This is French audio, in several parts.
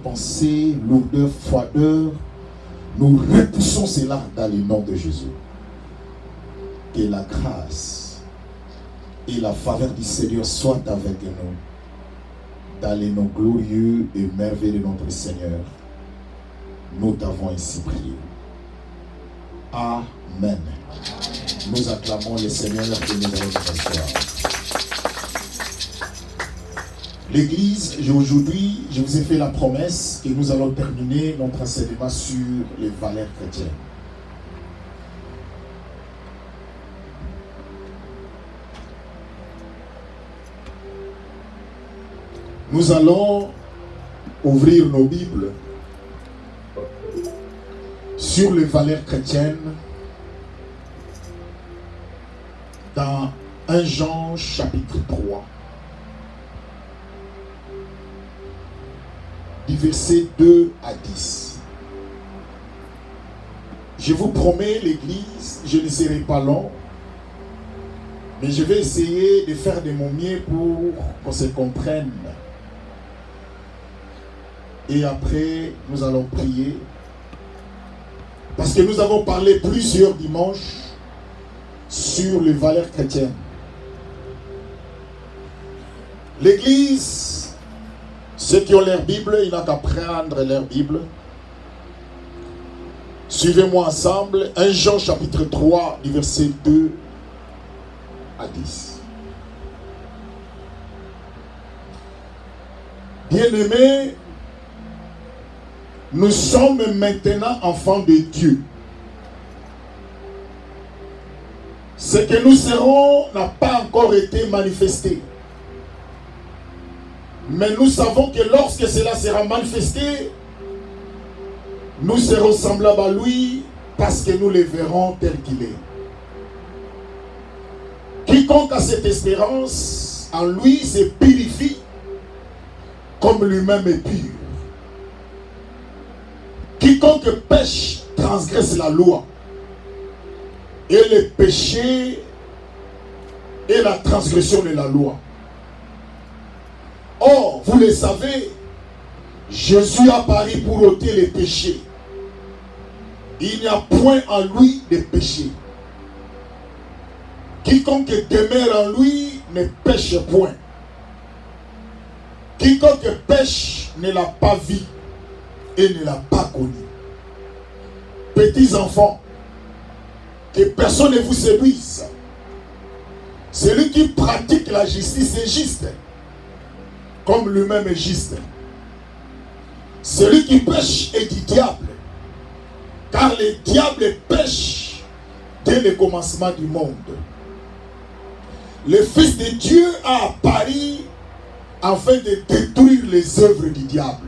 Pensée, lourdeur, froideur, nous repoussons cela dans le nom de Jésus. Que la grâce et la faveur du Seigneur soient avec nous dans les noms glorieux et merveilleux de notre Seigneur. Nous t'avons ainsi prié. Amen. Nous acclamons le Seigneur et nous allons nous asseoir. L'Église, aujourd'hui, je vous ai fait la promesse que nous allons terminer notre enseignement sur les valeurs chrétiennes. Nous allons ouvrir nos Bibles sur les valeurs chrétiennes dans 1 Jean chapitre 3. Du verset 2 à 10. Je vous promets, l'Église, je ne serai pas long, mais je vais essayer de faire de mon mieux pour qu'on se comprenne. Et après, nous allons prier. Parce que nous avons parlé plusieurs dimanches sur les valeurs chrétiennes. L'Église, ceux qui ont leur Bible, ils n'ont qu'à prendre leur Bible. Suivez-moi ensemble. 1 Jean chapitre 3, du verset 2 à 10. Bien-aimés, nous sommes maintenant enfants de Dieu. Ce que nous serons n'a pas encore été manifesté. Mais nous savons que lorsque cela sera manifesté, nous serons semblables à lui parce que nous le verrons tel qu'il est. Quiconque a cette espérance en lui se purifie comme lui-même est pur. Quiconque pêche transgresse la loi. Et le péché est la transgression de la loi. Or, vous le savez, Jésus a apparu pour ôter les péchés. Il n'y a point en lui de péché. Quiconque demeure en lui ne pêche point. Quiconque pêche ne l'a pas vu et ne l'a pas connu. Petits enfants, que personne ne vous séduise. Celui qui pratique la justice est juste, comme lui-même est juste. Celui qui pêche est du diable, car le diable pêche dès le commencement du monde. Le Fils de Dieu a apparu afin de détruire les œuvres du diable.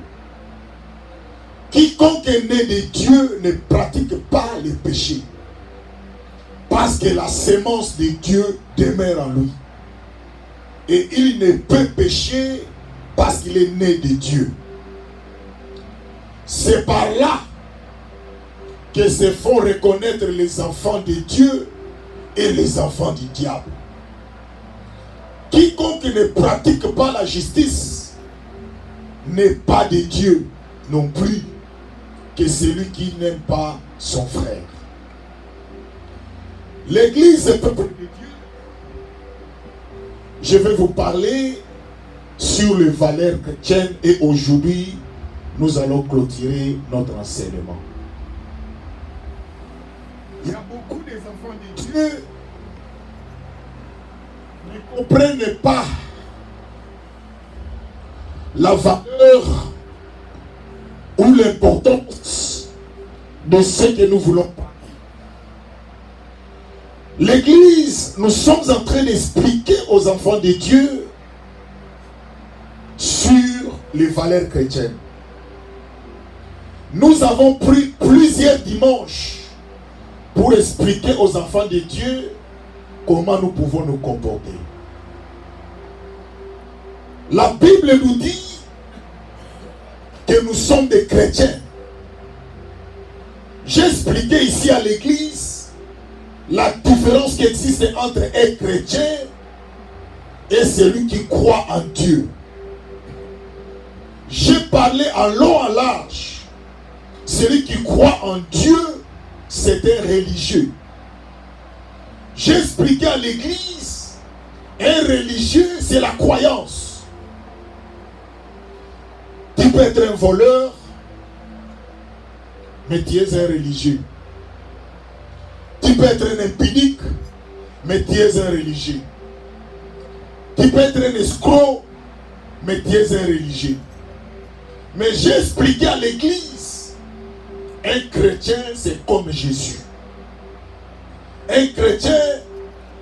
Quiconque est né de Dieu ne pratique pas le péché, parce que la sémence de Dieu demeure en lui. Et il ne peut pécher parce qu'il est né de Dieu. C'est par là que se font reconnaître les enfants de Dieu et les enfants du diable. Quiconque ne pratique pas la justice n'est pas de Dieu non plus que celui qui n'aime pas son frère. L'Église est peuple de Dieu. Je vais vous parler sur les valeurs chrétiennes et aujourd'hui, nous allons clôturer notre enseignement. Il y a beaucoup des enfants de Dieu qui ne comprennent pas la valeur ou l'importance de ce que nous voulons parler. L'Église, nous sommes en train d'expliquer aux enfants de Dieu sur les valeurs chrétiennes. Nous avons pris plusieurs dimanches pour expliquer aux enfants de Dieu comment nous pouvons nous comporter. La Bible nous dit que nous sommes des chrétiens. J'ai expliqué ici à l'Église la différence qui existe entre un chrétien et celui qui croit en Dieu. J'ai parlé en long, en large. Celui qui croit en Dieu, c'est un religieux. J'ai expliqué à l'église, un religieux, c'est la croyance. Tu peux être un voleur, mais tu es un religieux. Tu peux être un impudique, mais tu es un religieux. Tu peux être un escroc, mais tu es un religieux. Mais j'ai expliqué à l'église, un chrétien c'est comme Jésus. Un chrétien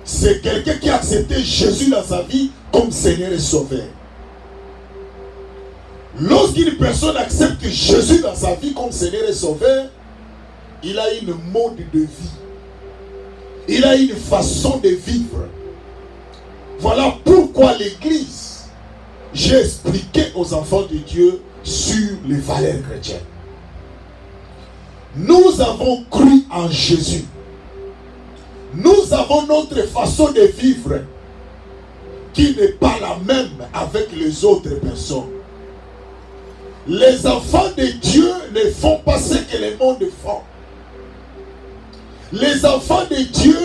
c'est quelqu'un qui a accepté Jésus dans sa vie comme Seigneur et Sauveur. Lorsqu'une personne accepte Jésus dans sa vie comme Seigneur et Sauveur, il a une mode de vie. Il a une façon de vivre. Voilà pourquoi l'église, j'ai expliqué aux enfants de Dieu sur les valeurs chrétiennes. Nous avons cru en Jésus. Nous avons notre façon de vivre qui n'est pas la même avec les autres personnes. Les enfants de Dieu ne font pas ce que le monde font. Les enfants de Dieu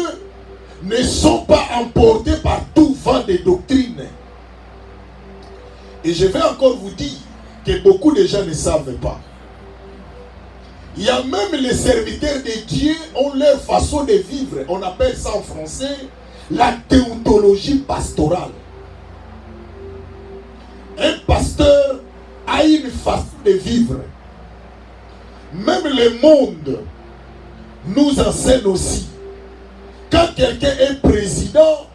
ne sont pas emportés par tout vent de doctrine. Et je vais encore vous dire que beaucoup de gens ne savent pas. Il y a même les serviteurs de Dieu ont leur façon de vivre. On appelle ça en français la déontologie pastorale. Un pasteur a une façon de vivre. Même le monde nous enseigne aussi. Quand quelqu'un est président,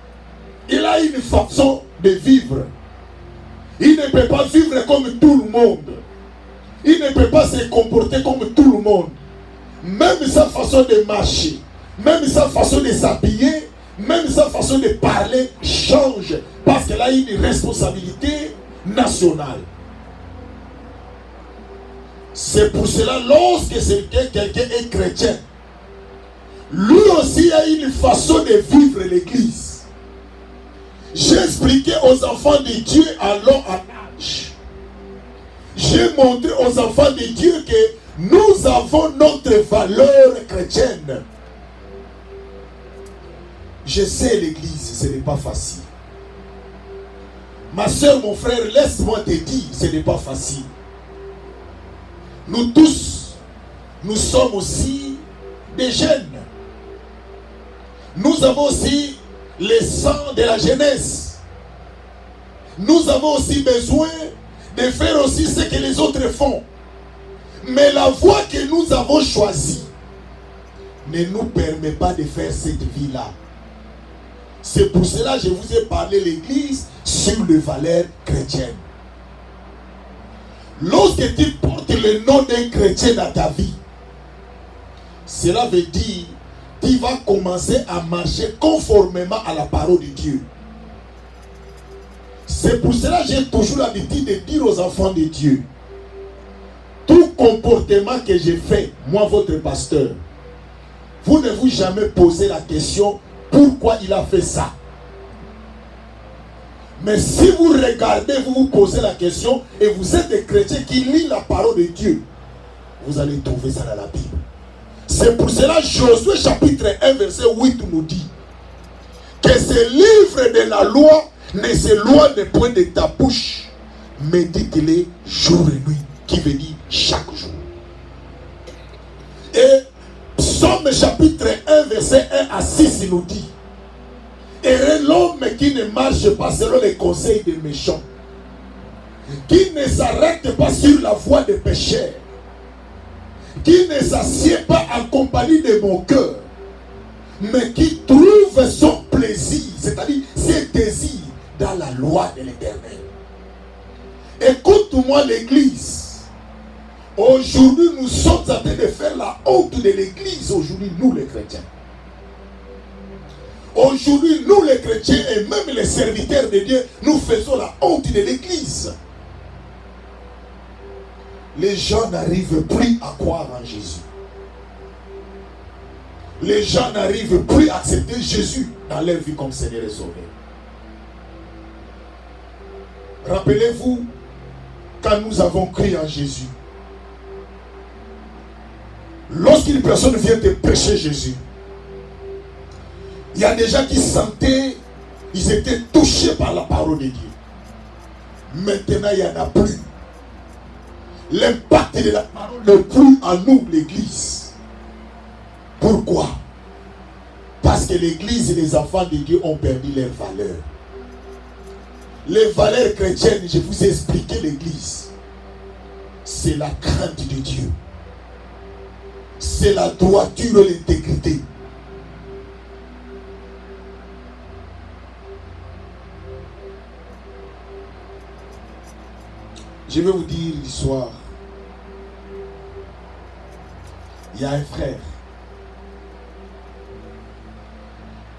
il a une façon de vivre. Il ne peut pas vivre comme tout le monde. Il ne peut pas se comporter comme tout le monde. Même sa façon de marcher, même sa façon de s'habiller, même sa façon de parler change parce qu'elle a une responsabilité nationale. C'est pour cela, lorsque quelqu'un est chrétien, lui aussi a une façon de vivre l'église. J'ai expliqué aux enfants de Dieu en long en large. J'ai montré aux enfants de Dieu que nous avons notre valeur chrétienne. Je sais l'église, ce n'est pas facile. Ma soeur, mon frère, laisse-moi te dire, ce n'est pas facile. Nous tous, nous sommes aussi des jeunes. Nous avons aussi le sang de la jeunesse. Nous avons aussi besoin de faire aussi ce que les autres font. Mais la voie que nous avons choisie ne nous permet pas de faire cette vie-là. C'est pour cela que je vous ai parlé l'église sur les valeurs chrétiennes. Lorsque tu portes le nom d'un chrétien dans ta vie, cela veut dire que tu vas commencer à marcher conformément à la parole de Dieu. C'est pour cela que j'ai toujours l'habitude de dire aux enfants de Dieu, tout comportement que j'ai fait, moi votre pasteur, vous ne vous jamais posé la question pourquoi il a fait ça. Mais si vous regardez, vous vous posez la question et vous êtes des chrétiens qui lisent la parole de Dieu, vous allez trouver ça dans la Bible. C'est pour cela que Josué chapitre 1 verset 8 nous dit que ce livre de la loi ne s'éloigne point de ta bouche, mais dit-il jour et nuit, qui veut dire chaque jour. Et Psaume chapitre 1 verset 1 à 6 il nous dit: heureux l'homme qui ne marche pas selon les conseils des méchants, qui ne s'arrête pas sur la voie des pécheurs, qui ne s'assied pas en compagnie de mon cœur, mais qui trouve son plaisir, c'est-à-dire ses désirs, dans la loi de l'Éternel. Écoute-moi l'église. Aujourd'hui, nous sommes en train de faire la honte de l'église. Aujourd'hui, nous les chrétiens. Aujourd'hui, nous les chrétiens et même les serviteurs de Dieu, nous faisons la honte de l'église. Les gens n'arrivent plus à croire en Jésus. Les gens n'arrivent plus à accepter Jésus dans leur vie comme Seigneur et Sauveur. Rappelez-vous, quand nous avons cru en Jésus, lorsqu'une personne vient te prêcher Jésus, il y a des gens qui sentaient, ils étaient touchés par la parole de Dieu. Maintenant, il n'y en a plus. L'impact de la parole n'est plus en nous, l'Église. Pourquoi? Parce que l'Église et les enfants de Dieu ont perdu leurs valeurs. Les valeurs chrétiennes, je vous ai expliqué l'Église. C'est la crainte de Dieu. C'est la droiture et l'intégrité. Je vais vous dire l'histoire. Il y a un frère.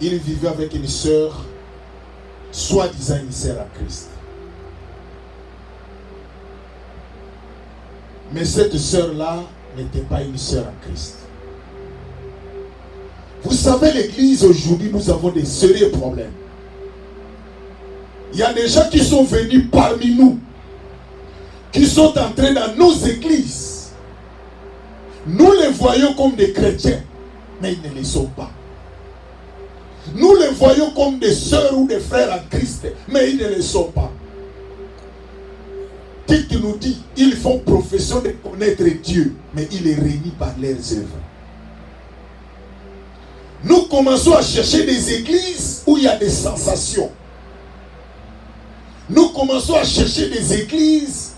Il vivait avec une sœur, soi-disant une sœur en Christ. Mais cette sœur-là n'était pas une sœur en Christ. Vous savez, l'église aujourd'hui, nous avons des sérieux problèmes. Il y a des gens qui sont venus parmi nous, qui sont entrés dans nos églises. Nous les voyons comme des chrétiens, mais ils ne les sont pas. Nous les voyons comme des sœurs ou des frères en Christ, mais ils ne le sont pas. Tite nous dit, ils font profession de connaître Dieu, mais ils les réunissent par leurs œuvres. Nous commençons à chercher des églises où il y a des sensations. Nous commençons à chercher des églises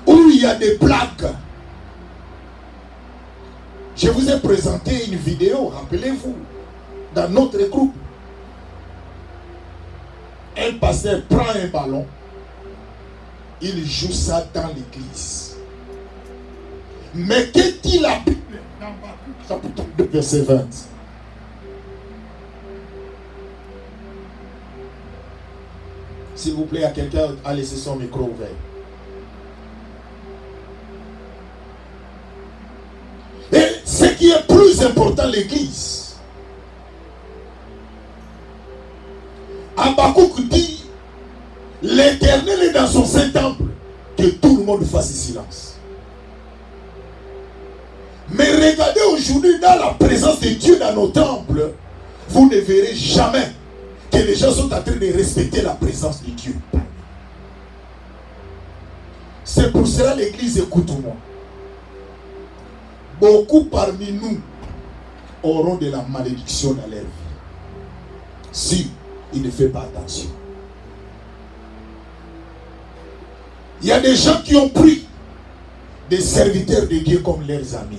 où il y a des blagues. Je vous ai présenté une vidéo, rappelez-vous, dans notre groupe. Un pasteur prend un ballon, il joue ça dans l'église. Mais qu'est-il a pu dans Habakkuk chapitre 2 verset 20? S'il vous plaît, à quelqu'un a laissé son micro ouvert. Et ce qui est plus important, l'église. Habakkuk dit, l'Éternel est dans son saint temple, que tout le monde fasse silence. Mais regardez aujourd'hui dans la présence de Dieu dans nos temples, vous ne verrez jamais que les gens sont en train de respecter la présence de Dieu. C'est pour cela l'église, écoute-moi. Beaucoup parmi nous auront de la malédiction dans leur vie si ils ne font pas attention. Il y a des gens qui ont pris des serviteurs de Dieu comme leurs amis.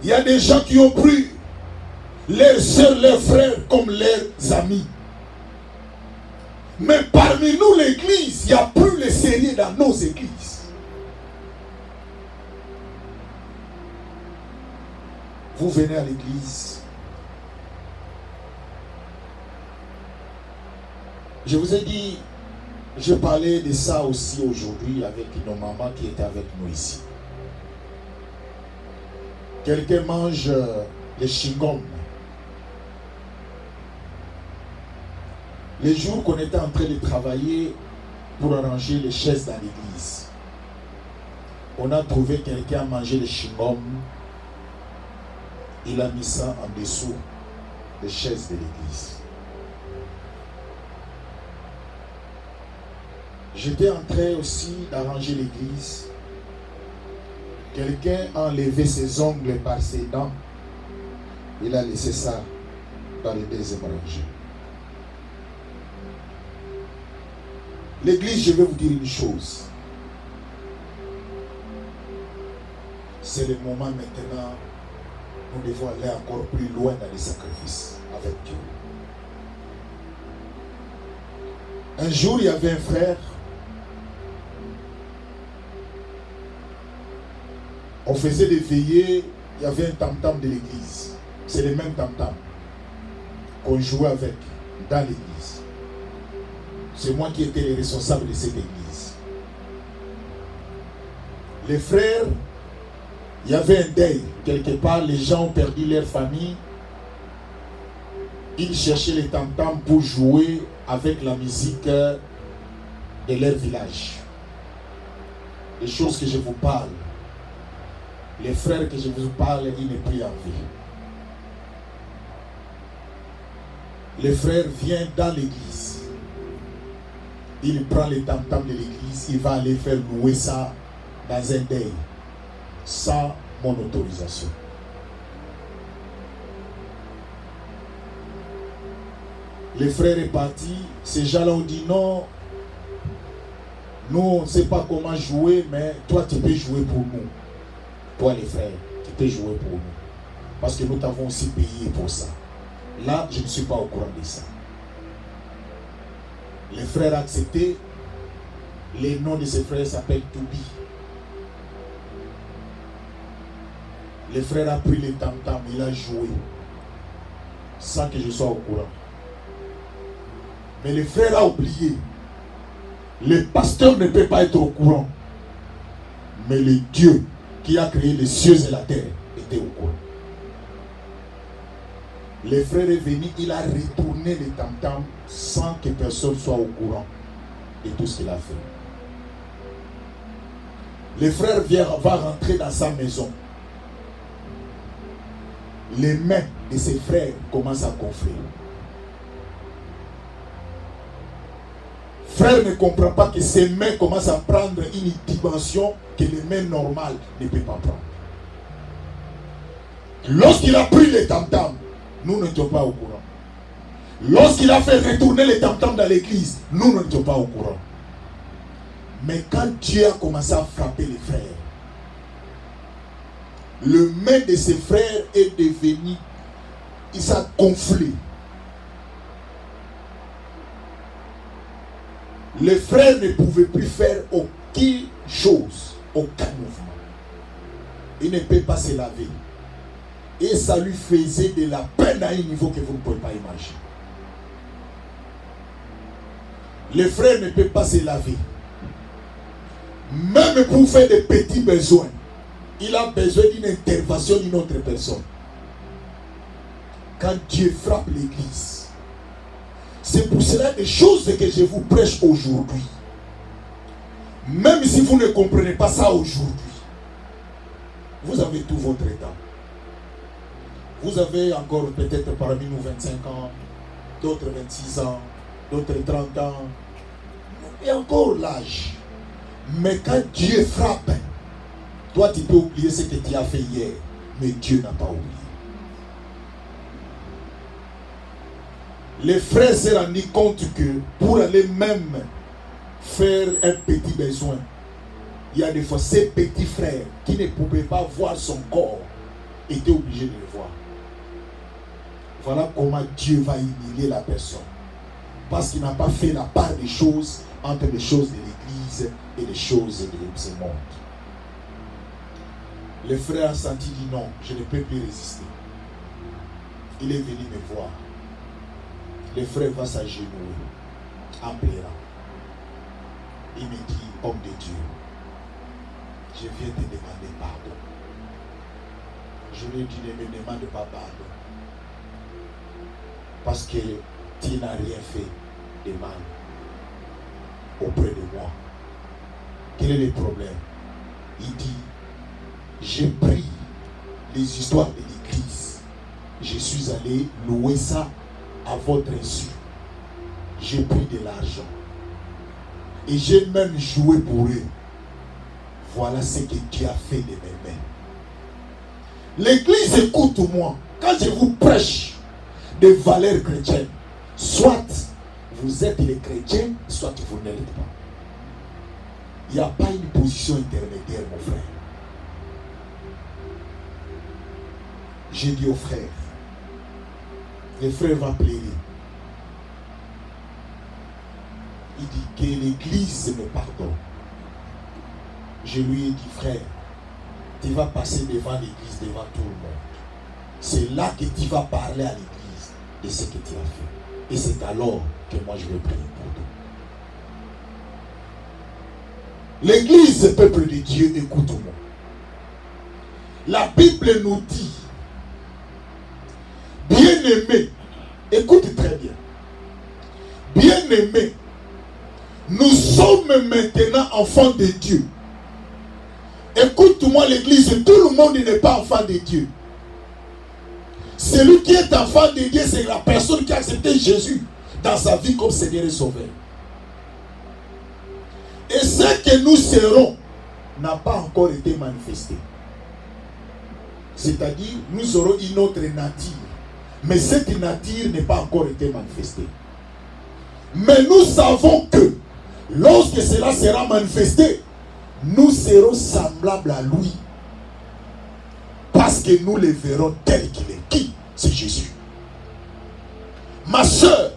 Il y a des gens qui ont pris leurs soeurs, leurs frères comme leurs amis. Mais parmi nous, l'église, il n'y a plus le sérieux dans nos églises. Vous venez à l'église. Je vous ai dit, je parlais de ça aussi aujourd'hui avec nos mamans qui étaient avec nous ici. Quelqu'un mange les chewing-gums. Les jours qu'on était en train de travailler pour arranger les chaises dans l'église, on a trouvé quelqu'un à manger les chewing-gums. Il a mis ça en dessous des chaises de l'église. J'étais en train aussi d'arranger l'église. Quelqu'un a enlevé ses ongles par ses dents. Il a laissé ça dans le deuxième rangée. L'église, je vais vous dire une chose. C'est le moment maintenant. Nous devons aller encore plus loin dans les sacrifices avec Dieu. Un jour, il y avait un frère. On faisait des veillées. Il y avait un tam-tam de l'église. C'est le même tam-tam qu'on jouait avec dans l'église. C'est moi qui étais le responsable de cette église. Les frères, il y avait un deuil. Quelque part, les gens ont perdu leur famille. Ils cherchaient les tam-tams pour jouer avec la musique de leur village. Les choses que je vous parle, les frères que je vous parle, ils n'est plus en vie. Les frères viennent dans l'église. Il prend les tam-tams de l'église, il va aller faire louer ça dans un deuil, sans mon autorisation. Les frères est parti, ces gens-là ont dit non, nous on ne sait pas comment jouer, mais toi tu peux jouer pour nous. Toi les frères, tu peux jouer pour nous. Parce que nous t'avons aussi payé pour ça. Là, je ne suis pas au courant de ça. Les frères ont accepté. Les noms de ces frères s'appellent Toubi. Le frère a pris les tam-tams, il a joué. Sans que je sois au courant. Mais le frère a oublié. Le pasteur ne peut pas être au courant. Mais le Dieu qui a créé les cieux et la terre était au courant. Le frère est venu, il a retourné les tam-tams sans que personne soit au courant de tout ce qu'il a fait. Le frère va rentrer dans sa maison. Les mains de ses frères commencent à gonfler. Frère ne comprend pas que ses mains commencent à prendre une dimension que les mains normales ne peuvent pas prendre. Lorsqu'il a pris les tam-tams, nous n'étions pas au courant. Lorsqu'il a fait retourner les tam-tams dans l'église, nous n'étions pas au courant. Mais quand Dieu a commencé à frapper les frères, le main de ses frères est devenu, il s'est gonflé. Les frères ne pouvaient plus faire aucune chose, aucun mouvement. Il ne peut pas se laver. Et ça lui faisait de la peine à un niveau que vous ne pouvez pas imaginer. Les frères ne peuvent pas se laver. Même pour faire des petits besoins, il a besoin d'une intervention d'une autre personne. Quand Dieu frappe l'église, c'est pour cela des choses que je vous prêche aujourd'hui. Même si vous ne comprenez pas ça aujourd'hui, vous avez tout votre temps. Vous avez encore peut-être parmi nous 25 ans, d'autres 26 ans, d'autres 30 ans. Et encore l'âge. Mais quand Dieu frappe, toi tu peux oublier ce que tu as fait hier. Mais Dieu n'a pas oublié. Les frères se rendent compte que pour aller même faire un petit besoin, il y a des fois ces petits frères qui ne pouvaient pas voir son corps étaient obligés de le voir. Voilà comment Dieu va humilier la personne. Parce qu'il n'a pas fait la part des choses entre les choses de l'église et les choses de ce monde. Le frère a senti dit non, je ne peux plus résister. Il est venu me voir. Le frère va s'agenouiller en pleurant. Il me dit, homme de Dieu, je viens te demander pardon. Je lui ai dit, ne me demande pas pardon. Parce que tu n'as rien fait de mal auprès de moi. Quel est le problème? Il dit, j'ai pris les histoires de l'église. Je suis allé louer ça à votre insu. J'ai pris de l'argent. Et j'ai même joué pour eux. Voilà ce que Dieu a fait de mes mains. L'église, écoute-moi. Quand je vous prêche des valeurs chrétiennes, soit vous êtes les chrétiens, soit vous ne l'êtes pas. Il n'y a pas une position intermédiaire, mon frère. J'ai dit aux frères, le frère va plaider. Il dit que l'église me pardonne. Je lui ai dit, frère, tu vas passer devant l'église, devant tout le monde. C'est là que tu vas parler à l'église de ce que tu as fait. Et c'est alors que moi je vais prier pour toi. L'église, peuple de Dieu, écoute-moi. La Bible nous dit, bien-aimé, écoute très bien. Bien-aimés, nous sommes maintenant enfants de Dieu. Écoute-moi l'église, tout le monde n'est pas enfant de Dieu. Celui qui est enfant de Dieu, c'est la personne qui a accepté Jésus dans sa vie comme Seigneur et Sauveur. Et ce que nous serons n'a pas encore été manifesté. C'est-à-dire, nous aurons une autre nature. Mais cette nature n'est pas encore été manifestée. Mais nous savons que lorsque cela sera manifesté, nous serons semblables à lui. Parce que nous le verrons tel qu'il est. Qui? C'est Jésus. Ma soeur,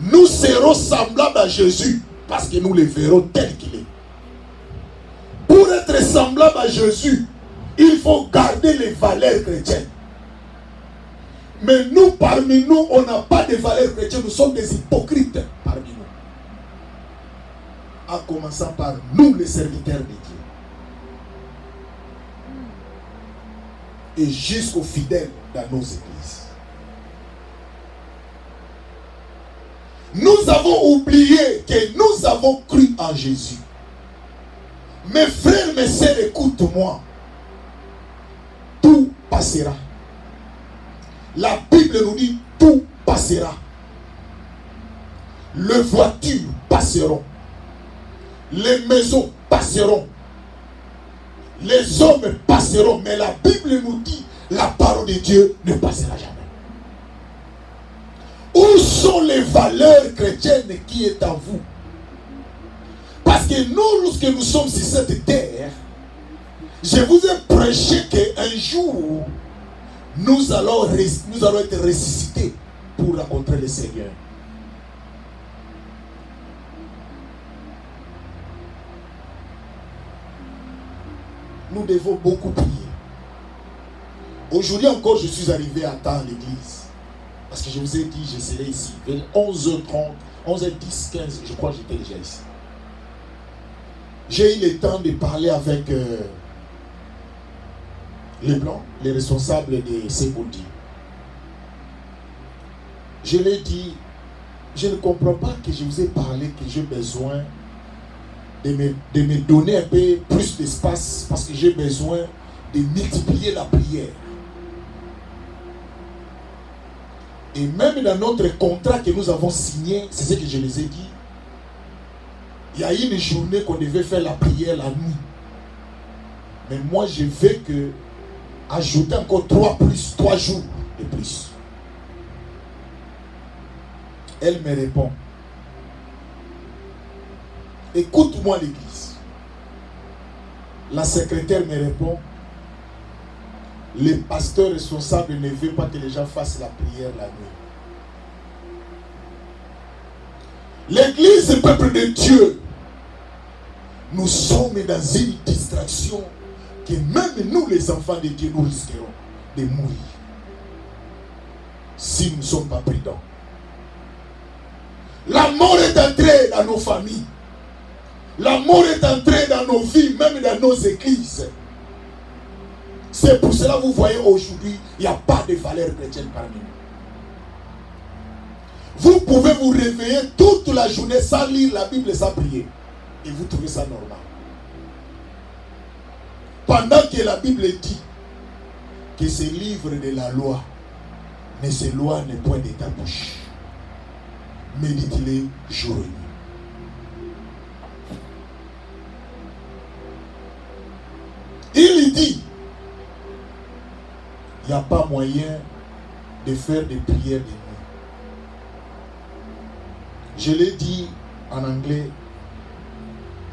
nous serons semblables à Jésus parce que nous le verrons tel qu'il est. Pour être semblable à Jésus, il faut garder les valeurs chrétiennes. Mais nous, parmi nous, on n'a pas de valeurs chrétiennes. Nous sommes des hypocrites parmi nous. En commençant par nous, les serviteurs de Dieu. Et jusqu'aux fidèles dans nos églises. Nous avons oublié que nous avons cru en Jésus. Mes frères, mes sœurs, écoute-moi. Tout passera. La Bible nous dit tout passera. Les voitures passeront. Les maisons passeront. Les hommes passeront. Mais la Bible nous dit la parole de Dieu ne passera jamais. Où sont les valeurs chrétiennes qui est en vous? Parce que nous, lorsque nous sommes sur cette terre, je vous ai prêché qu'un jour, nous allons être ressuscités pour rencontrer le Seigneur. Nous devons beaucoup prier. Aujourd'hui encore, je suis arrivé à temps à l'église. Parce que je vous ai dit, je serai ici. Vers 11h30, 11h10, 15, je crois que j'étais déjà ici. J'ai eu le temps de parler avec les Blancs, les responsables de Segoudi. Je l'ai dit, je ne comprends pas que je vous ai parlé que j'ai besoin de me donner un peu plus d'espace parce que j'ai besoin de multiplier la prière. Et même dans notre contrat que nous avons signé, c'est ce que je les ai dit. Il y a une journée qu'on devait faire la prière la nuit. Mais moi, je veux que ajouter encore 3 jours de plus. Elle me répond. Écoute-moi l'église. La secrétaire me répond. Le pasteur responsable ne veut pas que les gens fassent la prière la nuit. L'église, le peuple de Dieu, nous sommes dans une distraction que même nous, les enfants de Dieu, nous risquerons de mourir si nous ne sommes pas prudents. La mort est entrée dans nos familles. La mort est entrée dans nos vies, même dans nos églises. C'est pour cela que vous voyez aujourd'hui, il n'y a pas de valeur chrétienne parmi nous. Vous pouvez vous réveiller toute la journée sans lire la Bible, sans prier. Et vous trouvez ça normal. Pendant que la Bible dit que ce livre de la loi ne s'éloigne point de ta bouche. Médite-les jour et nuit. Il dit, il n'y a pas moyen de faire des prières de nuit. Je l'ai dit en anglais,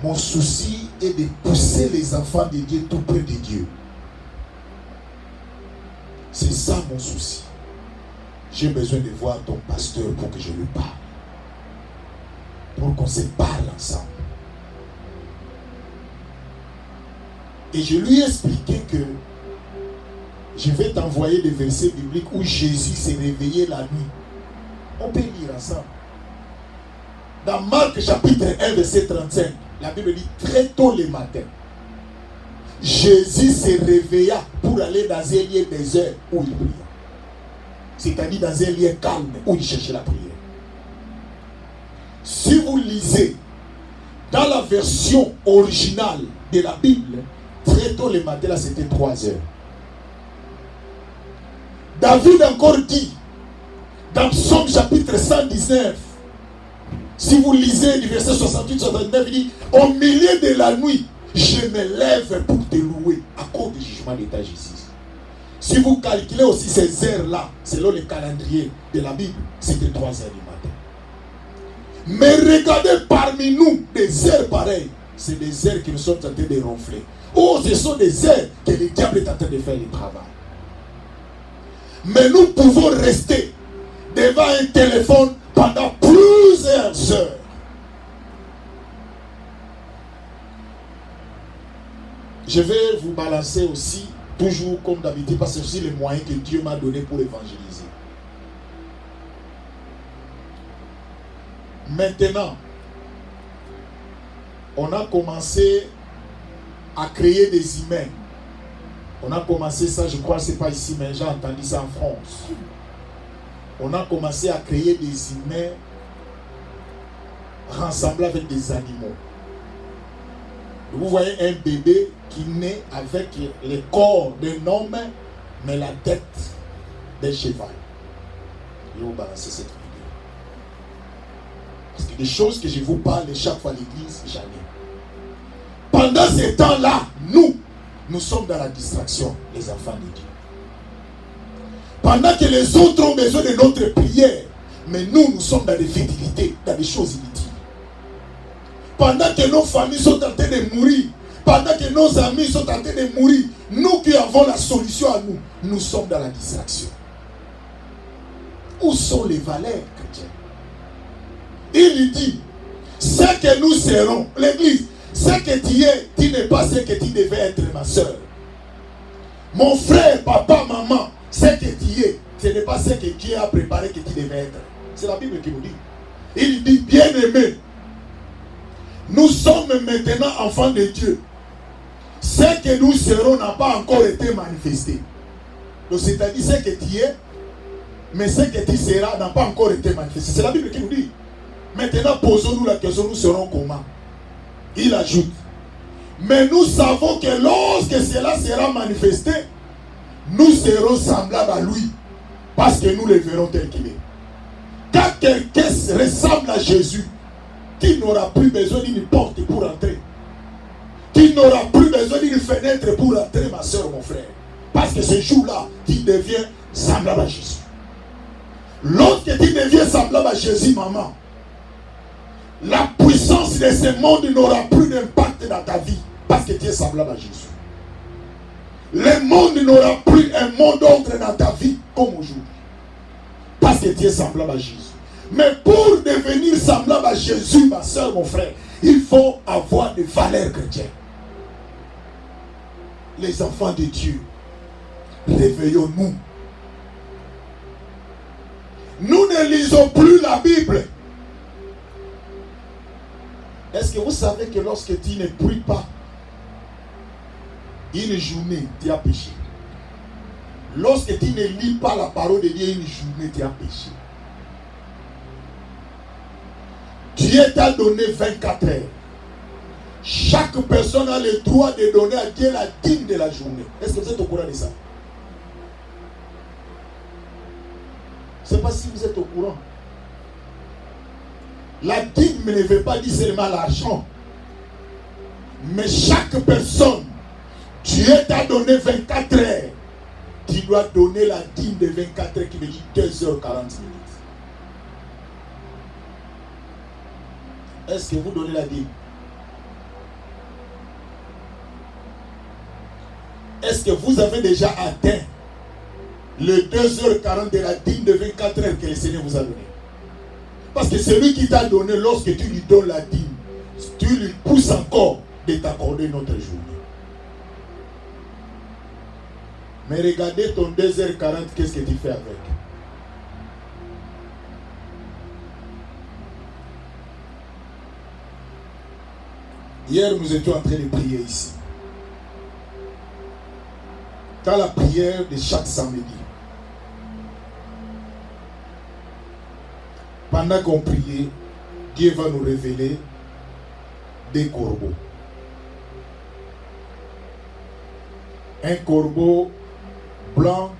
mon souci est de pousser les enfants de Dieu tout près de Dieu. C'est ça mon souci. J'ai besoin de voir ton pasteur pour que je lui parle. Pour qu'on se parle ensemble. Et je lui ai expliqué que je vais t'envoyer des versets bibliques où Jésus s'est réveillé la nuit. On peut lire ensemble. Dans Marc chapitre 1 verset 35, la Bible dit très tôt le matin, Jésus se réveilla pour aller dans un lieu désert où il pria. C'est-à-dire dans un lieu calme où il cherchait la prière. Si vous lisez dans la version originale de la Bible, très tôt le matin, là, c'était 3 heures. David encore dit, dans Psaume chapitre 119, si vous lisez du verset 68-69, il dit, au milieu de la nuit, je me lève pour te louer à cause du jugement de ta justice. Si vous calculez aussi ces heures-là, selon le calendrier de la Bible, c'était 3 heures du matin. Mais regardez parmi nous des heures pareilles, c'est des heures qui nous sont en train de ronfler. Oh, ce sont des heures que le diable est en train de faire le travail. Mais nous pouvons rester devant un téléphone pendant plusieurs heures. Je vais vous balancer aussi, toujours comme d'habitude, parce que c'est aussi les moyens que Dieu m'a donné pour évangéliser. Maintenant, on a commencé à créer des humains. On a commencé ça, je crois que ce n'est pas ici, mais j'ai entendu ça en France. On a commencé à créer des humains rassemblés avec des animaux. Vous voyez un bébé qui naît avec le corps d'un homme, mais la tête d'un cheval. Je vais vous balancer cette vidéo. Parce que des choses que je vous parle chaque fois à l'église, jamais. Pendant ce temps-là, nous sommes dans la distraction, les enfants de Dieu. Pendant que les autres ont besoin de notre prière, mais nous sommes dans des futilités, dans des choses inutiles. Pendant que nos familles sont en train de mourir, pendant que nos amis sont en train de mourir, nous qui avons la solution à nous, nous sommes dans la distraction. Où sont les valeurs chrétiennes? Il dit, ce que nous serons, l'église, ce que tu es, tu n'es pas ce que tu devais être, ma soeur. Mon frère, papa, maman, ce que tu es, ce n'est pas ce que Dieu a préparé que tu devais être. C'est la Bible qui nous dit. Il dit, bien-aimé, nous sommes maintenant enfants de Dieu. Ce que nous serons n'a pas encore été manifesté. Donc c'est-à-dire ce que tu es, mais ce que tu seras n'a pas encore été manifesté. C'est la Bible qui nous dit. Maintenant, posons-nous la question, nous serons comment? Il ajoute, mais nous savons que lorsque cela sera manifesté, nous serons semblables à lui, parce que nous le verrons tel qu'il est. Quand quelqu'un ressemble à Jésus, qui n'aura plus besoin d'une porte pour entrer, qui n'aura plus besoin d'une fenêtre pour entrer, ma soeur, mon frère, parce que ce jour-là, tu deviens semblable à Jésus. Lorsque tu deviens semblable à Jésus, maman, la puissance de ce monde n'aura plus d'impact dans ta vie, parce que tu es semblable à Jésus. Le monde n'aura plus un mot d'ordre dans ta vie comme aujourd'hui, parce que tu es semblable à Jésus. Mais pour devenir semblable à Jésus, ma soeur, mon frère, il faut avoir des valeurs chrétiennes. Les enfants de Dieu, réveillons-nous. Nous ne lisons plus la Bible. Est-ce que vous savez que lorsque tu ne pries pas une journée, tu as péché? Lorsque tu ne lis pas la parole de Dieu une journée, tu as péché. Dieu t'a donné 24 heures. Chaque personne a le droit de donner à Dieu la dîme de la journée. Est-ce que vous êtes au courant de ça? Je ne sais pas si vous êtes au courant. La dîme ne veut pas dire seulement l'argent. Mais chaque personne, Dieu t'a donné 24 heures. Tu dois donner la dîme de 24 heures qui veut dire 2h40. Est-ce que vous donnez la dîme? Est-ce que vous avez déjà atteint le 2h40 de la dîme de 24 heures que le Seigneur vous a donné? Parce que celui qui t'a donné, lorsque tu lui donnes la dîme, tu lui pousses encore de t'accorder notre journée. Mais regardez ton 2h40, qu'est-ce que tu fais avec? Hier, nous étions en train de prier ici. Dans la prière de chaque samedi. Pendant qu'on priait, Dieu va nous révéler des corbeaux. Un corbeau blanc,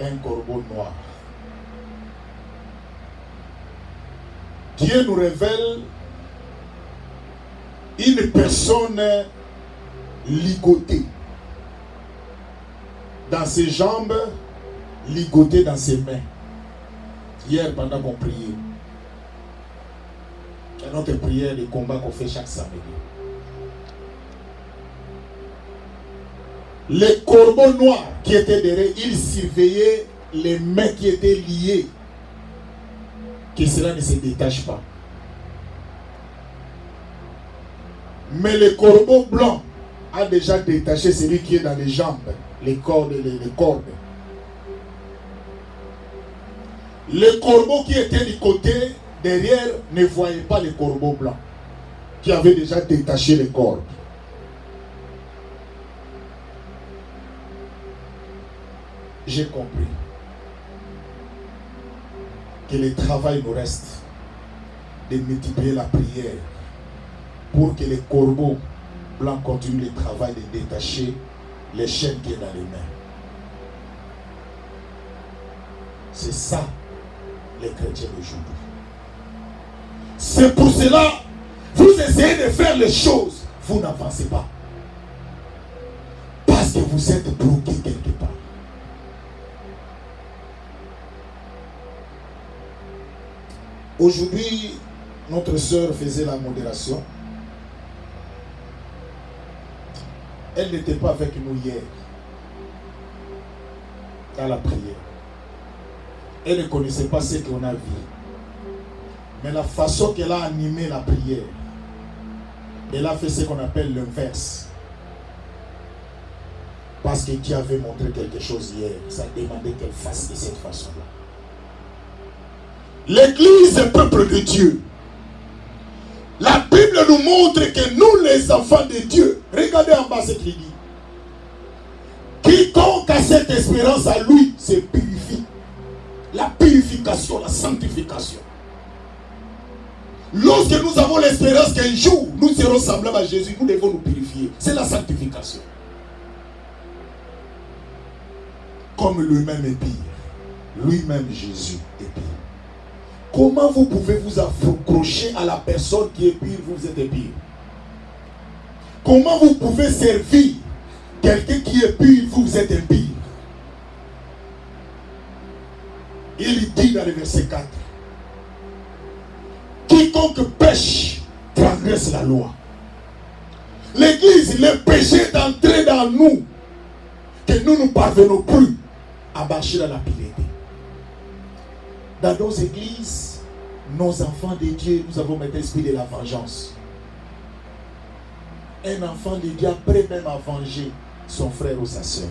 un corbeau noir. Dieu nous révèle une personne ligotée dans ses jambes, ligotée dans ses mains. Hier, pendant qu'on priait, c'est notre prière de combat qu'on fait chaque samedi. Les corbeaux noirs qui étaient derrière, ils surveillaient les mains qui étaient liées, que cela ne se détache pas. Mais le corbeau blanc a déjà détaché celui qui est dans les jambes, les cordes, les cordes. Le corbeau qui était du côté derrière ne voyait pas le corbeau blanc qui avait déjà détaché les cordes. J'ai compris que le travail nous reste de multiplier la prière pour que les corbeaux blancs continuent le travail de détacher les chaînes qui sont dans les mains. C'est ça les chrétiens d'aujourd'hui. C'est pour cela vous essayez de faire les choses, vous n'avancez pas. Parce que vous êtes bloqué quelque part. Aujourd'hui, notre sœur faisait la modération. Elle n'était pas avec nous hier dans la prière. Elle ne connaissait pas ce qu'on a vu. Mais la façon qu'elle a animé la prière, elle a fait ce qu'on appelle l'inverse. Parce que Dieu avait montré quelque chose hier. Ça demandait qu'elle fasse de cette façon-là. L'église est peuple de Dieu. La Bible nous montre que nous, les enfants de Dieu, regardez en bas ce qu'il dit. Quiconque a cette espérance à lui se purifie. La purification, la sanctification. Lorsque nous avons l'espérance qu'un jour nous serons semblables à Jésus, nous devons nous purifier. C'est la sanctification. Comme lui-même est pire. Lui-même Jésus est pire. Comment vous pouvez vous accrocher à la personne qui est pire, vous êtes pire? Comment vous pouvez servir quelqu'un qui est pire, vous êtes pire? Il dit dans le verset 4, quiconque pêche transgresse la loi. L'église, le péché est entré dans nous, que nous ne parvenons plus à marcher dans la piété. Dans nos églises, nos enfants de Dieu, nous avons cet esprit de la vengeance. Un enfant de Dieu, après même à venger son frère ou sa soeur,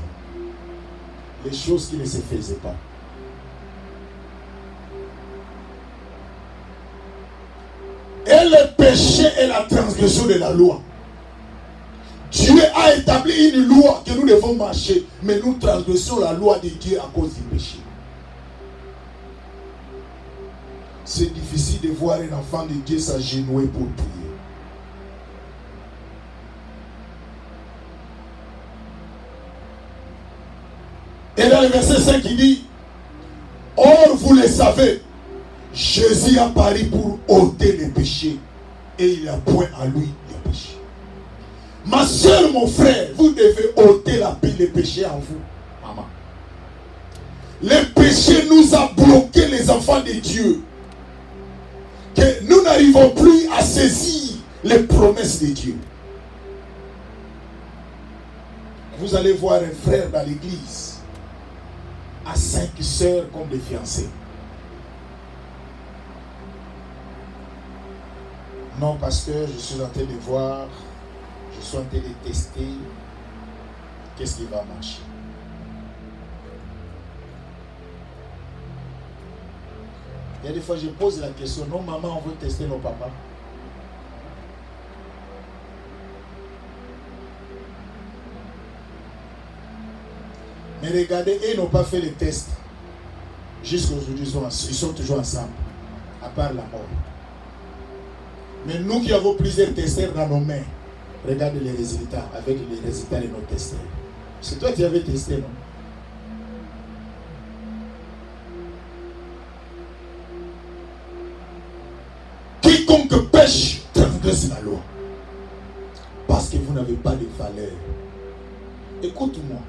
les choses qui ne se faisaient pas. Et le péché est la transgression de la loi. Dieu a établi une loi que nous devons marcher, mais nous transgressons la loi de Dieu à cause du péché. C'est difficile de voir un enfant de Dieu s'agenouiller pour prier. Et dans le verset 5, il dit, or vous le savez, Jésus a paru pour ôter les péchés et il a point à lui les péchés. Ma soeur, mon frère, vous devez ôter les péchés en vous, maman. Le péché nous a bloqué, les enfants de Dieu, que nous n'arrivons plus à saisir les promesses de Dieu. Vous allez voir un frère dans l'église à 5 sœurs comme des fiancés. Non, pasteur, je suis en train de voir, je suis en train de tester qu'est-ce qui va marcher. Il y a des fois, je pose la question, non, maman, on veut tester nos papas. Mais regardez, ils n'ont pas fait les tests. Jusqu'à aujourd'hui, ils sont toujours ensemble, à part la mort. Mais nous qui avons plusieurs testeurs dans nos mains, regarde les résultats avec les résultats de nos testeurs. C'est toi qui avais testé, non? Quiconque pêche transgresse la loi. Parce que vous n'avez pas de valeur. Écoute-moi.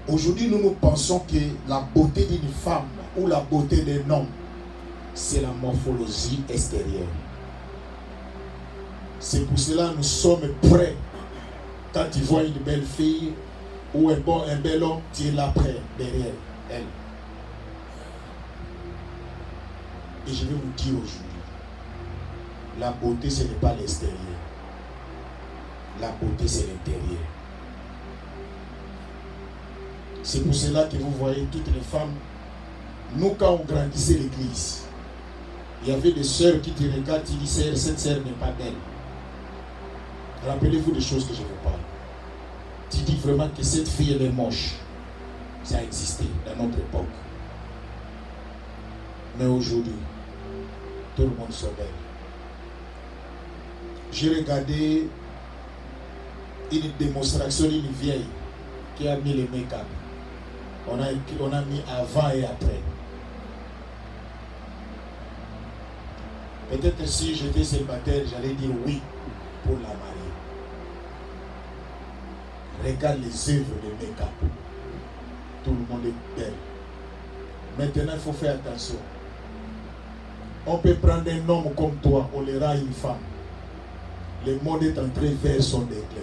Aujourd'hui, nous pensons que la beauté d'une femme ou la beauté d'un homme, c'est la morphologie extérieure. C'est pour cela que nous sommes prêts. Quand tu vois une belle fille ou un bel homme, tu es là près, derrière elle. Et je vais vous dire aujourd'hui, la beauté, ce n'est pas l'extérieur. La beauté, c'est l'intérieur. C'est pour cela que vous voyez toutes les femmes. Nous, quand on grandissait l'église, il y avait des sœurs qui te regardent, qui disent, cette sœur n'est pas belle. Rappelez-vous des choses que je vous parle. Tu dis vraiment que cette fille, elle est moche. Ça a existé dans notre époque. Mais aujourd'hui, tout le monde soit belle. J'ai regardé une démonstration d'une vieille qui a mis le make-up. On a mis avant et après. Peut-être si j'étais célibataire, j'allais dire oui pour la marier. Regarde les œuvres de make-up. Tout le monde est belle. Maintenant, il faut faire attention. On peut prendre un homme comme toi, on le rend une femme. Le monde est entré vers son déclin.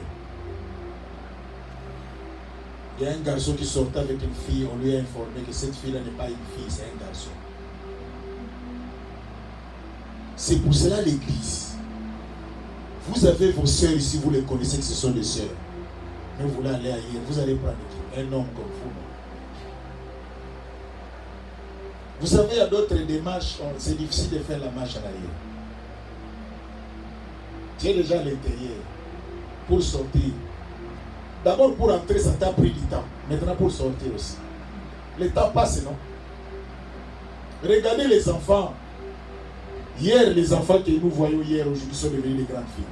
Il y a un garçon qui sortait avec une fille, on lui a informé que cette fille-là n'est pas une fille, c'est un garçon. C'est pour cela l'église. Vous avez vos sœurs ici, vous les connaissez que ce sont des sœurs. Mais vous voulez aller ailleurs, vous allez prendre un homme comme vous. Vous savez, il y a d'autres démarches, c'est difficile de faire la marche en arrière. Tu es déjà à l'intérieur pour sortir. D'abord pour entrer, ça t'a pris du temps. Maintenant pour sortir aussi. Le temps passe, non? Regardez les enfants. Hier, les enfants que nous voyons hier, aujourd'hui, sont devenus des grandes filles.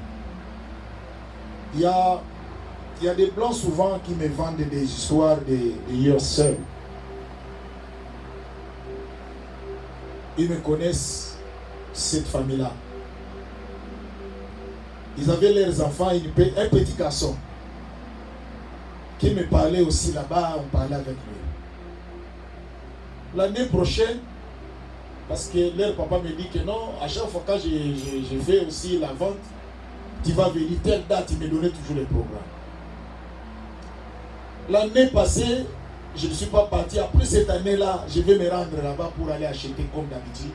Il y a des blancs souvent qui me vendent des histoires de leurs sœurs. Ils me connaissent, cette famille-là. Ils avaient leurs enfants, un petit garçon qui me parlait aussi là-bas, on parlait avec lui. L'année prochaine, parce que leur papa me dit que non, à chaque fois que je fais aussi la vente, tu vas venir telle date, il me donnait toujours les programmes. L'année passée, je ne suis pas parti. Après cette année-là, je vais me rendre là-bas pour aller acheter comme d'habitude.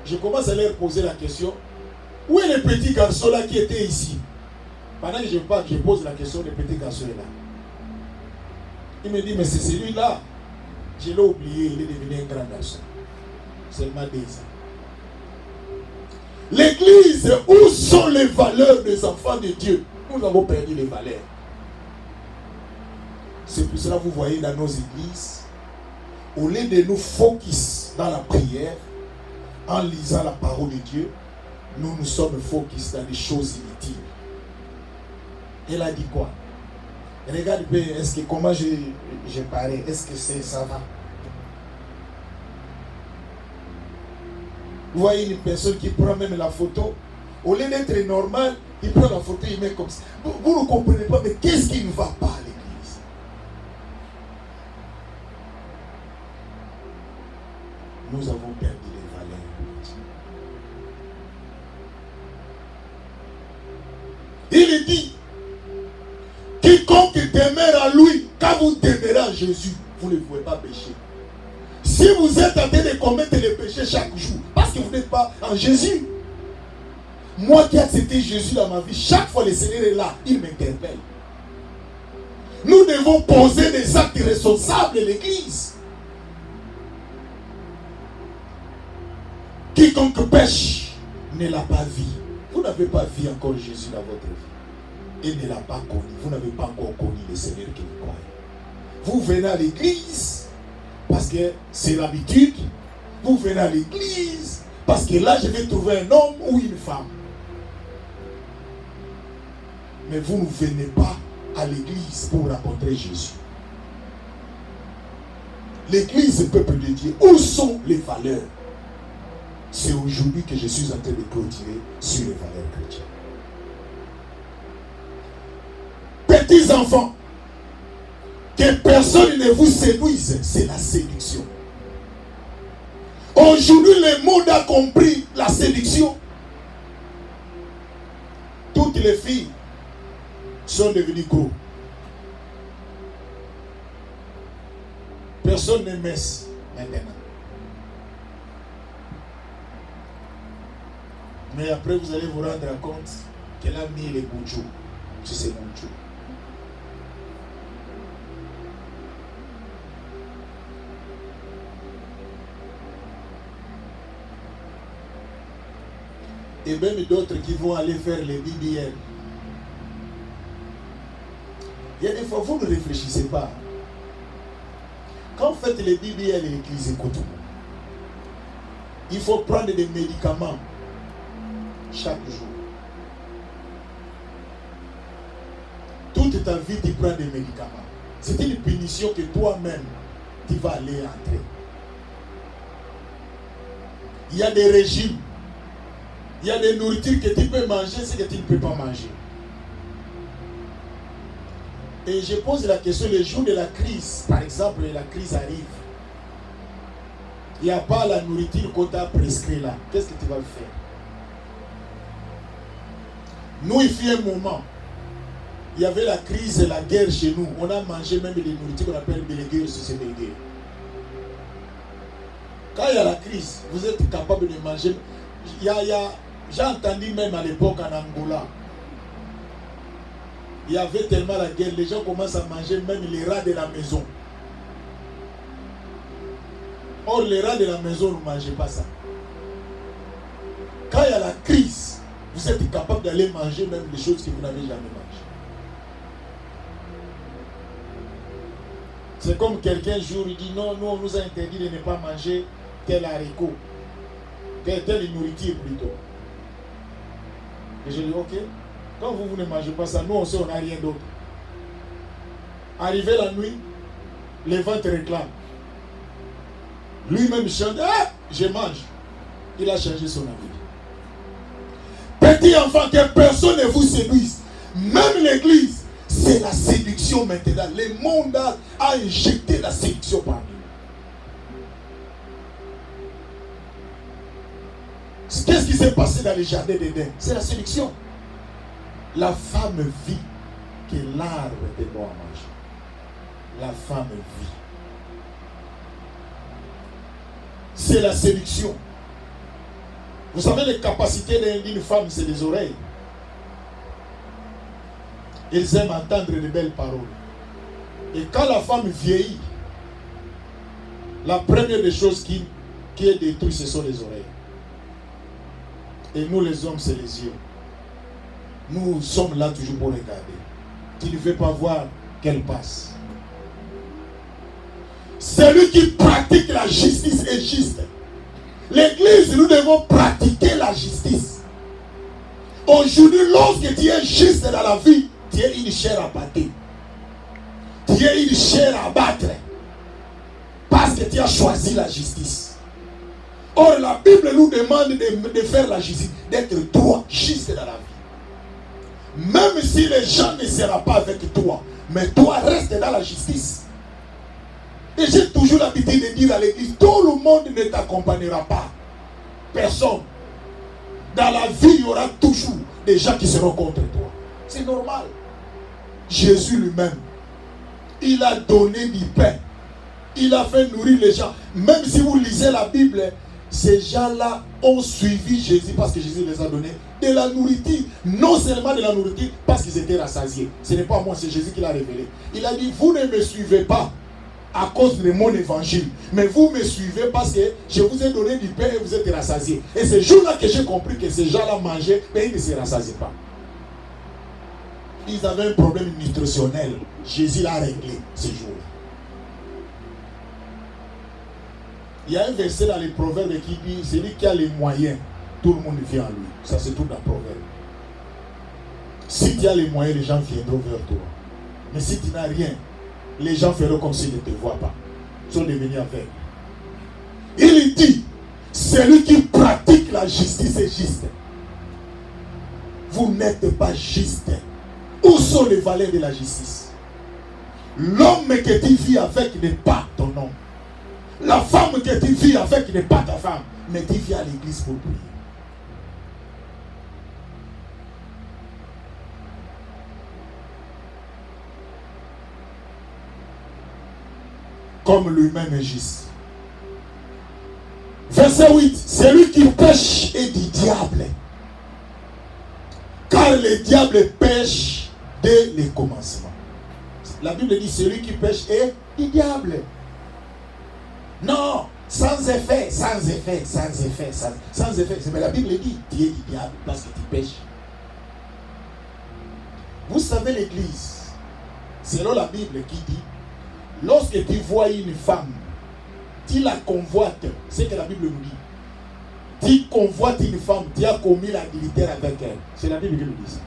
Je commence à leur poser la question. Où est le petit garçon là qui était ici? Pendant que je parle, je pose la question, le petit garçon est là. Il me dit, mais c'est celui-là. Je l'ai oublié, il est devenu un grand garçon. Seulement 2 ans. L'église, où sont les valeurs des enfants de Dieu? Nous avons perdu les valeurs. C'est pour cela que vous voyez dans nos églises, au lieu de nous focus dans la prière, en lisant la parole de Dieu, nous sommes focus dans des choses inutiles. Elle a dit quoi? Regarde, est-ce que comment je parais? Est-ce que ça va? Vous voyez une personne qui prend même la photo, au lieu d'être normal, il prend la photo, il met comme ça. Vous ne comprenez pas, mais qu'est-ce qui ne va pas à l'église? Nous avons perdu les valeurs. Il dit, quiconque demeure à lui, quand vous demeurez à Jésus, vous ne pouvez pas pécher. Si vous êtes en train de commettre les péchés chaque jour, parce que vous n'êtes pas en Jésus. Moi qui ai accepté Jésus dans ma vie, chaque fois le Seigneur est là, il m'interpelle. Nous devons poser des actes responsables de l'église. Quiconque pêche ne l'a pas vu. Vous n'avez pas vu encore Jésus dans votre vie. Il ne l'a pas connu. Vous n'avez pas encore connu le Seigneur que vous croyez. Vous venez à l'église parce que c'est l'habitude. Vous venez à l'église Parce que là, je vais trouver un homme ou une femme. Mais vous ne venez pas à l'église pour rencontrer Jésus. L'église, peuple de Dieu, où sont les valeurs? C'est aujourd'hui que je suis en train de clôturer sur les valeurs chrétiennes. Petits enfants, que personne ne vous séduise, c'est la séduction. Aujourd'hui, le monde a compris la séduction. Toutes les filles sont devenues gros. Personne ne messe maintenant. Mais après, vous allez vous rendre compte qu'elle a mis les boujou sur ses boujou. Et même d'autres qui vont aller faire les BBL. Il y a des fois, vous ne réfléchissez pas. Quand vous faites les BBL et l'église, écoute, il faut prendre des médicaments chaque jour. Toute ta vie, tu prends des médicaments. C'est une punition que toi-même, tu vas aller entrer. Il y a des régimes. Il y a des nourritures que tu peux manger, ce que tu ne peux pas manger. Et je pose la question, le jour de la crise, par exemple, la crise arrive. Il n'y a pas la nourriture qu'on t'a prescrit là. Qu'est-ce que tu vas faire? Nous, il y a un moment, il y avait la crise et la guerre chez nous. On a mangé même des nourritures qu'on appelle bélégué ou bélégué. Quand il y a la crise, vous êtes capable de manger. J'ai entendu même à l'époque en Angola, il y avait tellement la guerre, les gens commencent à manger même les rats de la maison. Or, les rats de la maison, ne mangez pas ça. Quand il y a la crise, vous êtes capable d'aller manger même des choses que vous n'avez jamais mangées. C'est comme quelqu'un un jour, il dit non, nous on nous a interdit de ne pas manger tel haricot, telle nourriture plutôt. Et je dis ok, quand vous ne mangez pas ça, nous on sait on n'a rien d'autre. Arrivé la nuit, les ventres réclament. Lui-même chante, ah, je mange. Il a changé son avis. Petit enfant, que personne ne vous séduise. Même l'église, c'est la séduction maintenant. Le monde a injecté la séduction parmi nous. Qu'est-ce qui s'est passé dans les jardins d'Éden? C'est la séduction. La femme vit que l'arbre était bon à manger. La femme vit. C'est la séduction. Vous savez, les capacités d'une femme, c'est les oreilles. Ils aiment entendre de belles paroles. Et quand la femme vieillit, la première des choses qui est détruite, ce sont les oreilles. Et nous, les hommes, c'est les yeux. Nous sommes là toujours pour regarder. Tu ne veux pas voir qu'elle passe. Celui qui pratique la justice est juste. L'église, nous devons pratiquer la justice. Aujourd'hui, lorsque tu es juste dans la vie, tu es une chair à battre. Tu es une chair à battre. Parce que tu as choisi la justice. Or, la Bible nous demande de faire la justice, d'être droit, juste dans la vie. Même si les gens ne seront pas avec toi, mais toi reste dans la justice. Et j'ai toujours l'habitude de dire à l'église, tout le monde ne t'accompagnera pas. Personne. Dans la vie, il y aura toujours des gens qui seront contre toi. C'est normal. Jésus lui-même, il a donné du pain. Il a fait nourrir les gens. Même si vous lisez la Bible, ces gens-là ont suivi Jésus parce que Jésus les a donné de la nourriture. Non seulement de la nourriture, parce qu'ils étaient rassasiés. Ce n'est pas moi, c'est Jésus qui l'a révélé. Il a dit, vous ne me suivez pas à cause de mon évangile, mais vous me suivez parce que je vous ai donné du pain et vous êtes rassasiés. Et c'est ce jour-là que j'ai compris que ces gens-là mangeaient, mais ils ne se rassasiaient pas. Ils avaient un problème nutritionnel. Jésus l'a réglé ce jour-là. Il y a un verset dans les Proverbes qui dit, celui qui a les moyens, tout le monde vient à lui. Ça se trouve dans le Proverbe. Si tu as les moyens, les gens viendront vers toi. Mais si tu n'as rien, les gens feront comme s'ils ne te voient pas. Ils sont devenus aveugles. Il dit, celui qui pratique la justice est juste. Vous n'êtes pas juste. Où sont les valeurs de la justice? L'homme que tu vis avec n'est pas ton homme. La femme que tu vis avec n'est pas ta femme. Mais tu viens à l'église pour prier. Comme lui-même est juste. Verset 8. Celui qui pêche est du diable. Car le diable pêche dès le commencement. La Bible dit celui qui pêche est du diable. Non, sans effet, sans effet, sans effet, sans effet. Mais la Bible dit tu es du diable parce que tu pêches. Vous savez l'église, selon la Bible qui dit, lorsque tu vois une femme, tu la convoites, c'est que la Bible nous dit. Tu convoites une femme, tu as commis l'adultère avec elle. C'est la Bible qui nous dit ça.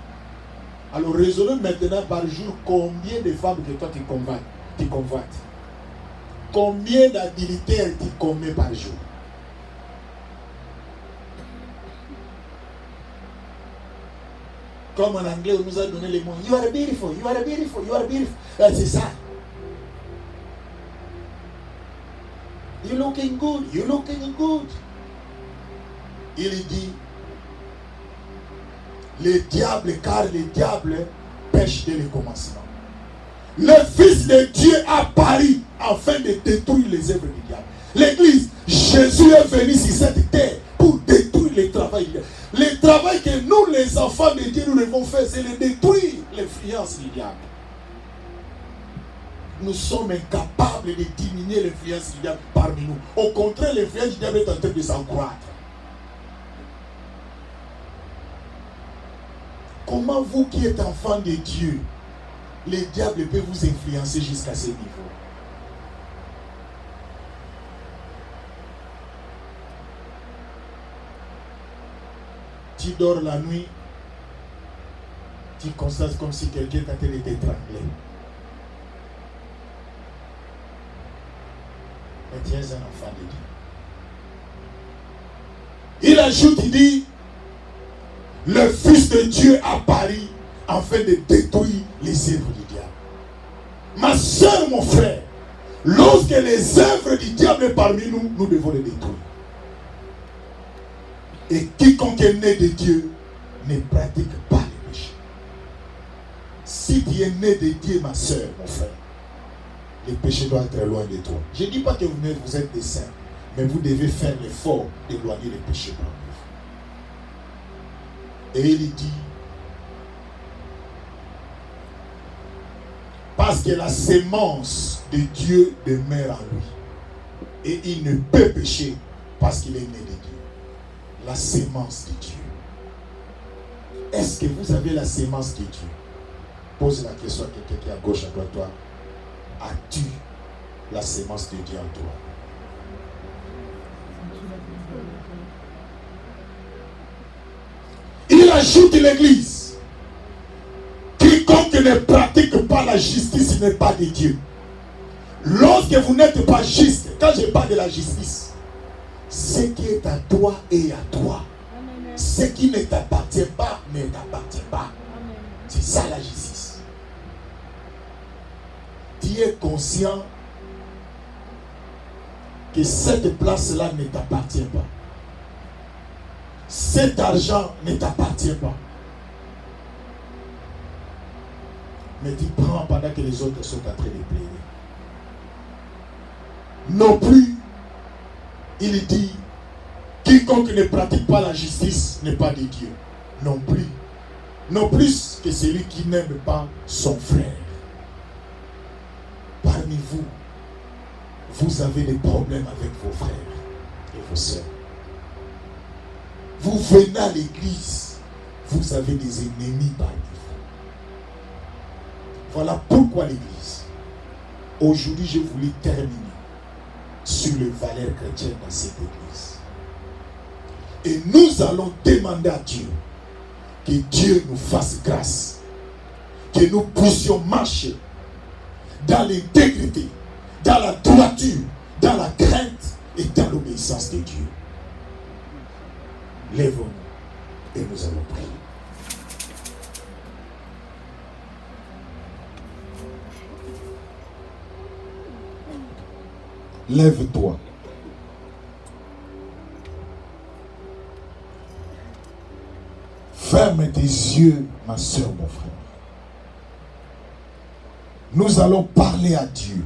Alors raisonnez maintenant par jour combien de femmes que toi tu convoites. Combien d'adultères tu commets par jour. Comme en anglais on nous a donné les mots. You are beautiful, you are beautiful, you are beautiful. C'est ça. You looking good, you looking good. Il dit, le diable, car le diable pêche dès le commencement. Le Fils de Dieu a paru afin de détruire les œuvres du diable. L'église, Jésus est venu sur cette terre pour détruire le travail du diable. Le travail que nous, les enfants de Dieu, nous devons faire, c'est de détruire l'influence du diable. Nous sommes incapables de diminuer l'influence du diable parmi nous. Au contraire, l'influence du diable est en train de s'accroître. Comment vous qui êtes enfant de Dieu, le diable peut vous influencer jusqu'à ce niveau? Tu dors la nuit, tu constates comme si quelqu'un est en train de t'étrangler. Mais tu es un enfant de Dieu. Il ajoute, il dit, le Fils de Dieu a paru afin de détruire les œuvres du diable. Ma soeur, mon frère, lorsque les œuvres du diable sont parmi nous, nous devons les détruire. Et quiconque est né de Dieu ne pratique pas le péché. Si tu es né de Dieu, ma soeur, mon frère, le péché doit être loin de toi. Je ne dis pas que vous êtes des saints, mais vous devez faire l'effort d'éloigner le péché parmi vous. Et il dit, parce que la sémence de Dieu demeure en lui. Et il ne peut pécher parce qu'il est né de Dieu. La sémence de Dieu. Est-ce que vous avez la sémence de Dieu? Pose la question à quelqu'un qui est à gauche, à droite, toi. As-tu la sémence de Dieu en toi? Il ajoute l'église. Quiconque ne pratique pas la justice n'est pas de Dieu. Lorsque vous n'êtes pas juste, quand je parle de la justice, ce qui est à toi est à toi. Amen. Ce qui ne t'appartient pas ne t'appartient pas. Amen. C'est ça la justice. Tu es conscient que cette place-là ne t'appartient pas. Cet argent ne t'appartient pas. Mais tu prends pendant que les autres sont en train de pleurer. Non plus, il dit, quiconque ne pratique pas la justice n'est pas de Dieu. Non plus. Non plus que celui qui n'aime pas son frère. Parmi vous, vous avez des problèmes avec vos frères et vos sœurs. Vous venez à l'église, vous avez des ennemis parmi vous. Voilà pourquoi l'église. Aujourd'hui, je voulais terminer sur les valeurs chrétiennes dans cette église. Et nous allons demander à Dieu que Dieu nous fasse grâce, que nous puissions marcher dans l'intégrité, dans la droiture, dans la crainte et dans l'obéissance de Dieu. Lèvons-nous et nous allons prier. Lève-toi. Ferme tes yeux, ma soeur, mon frère. Nous allons parler à Dieu.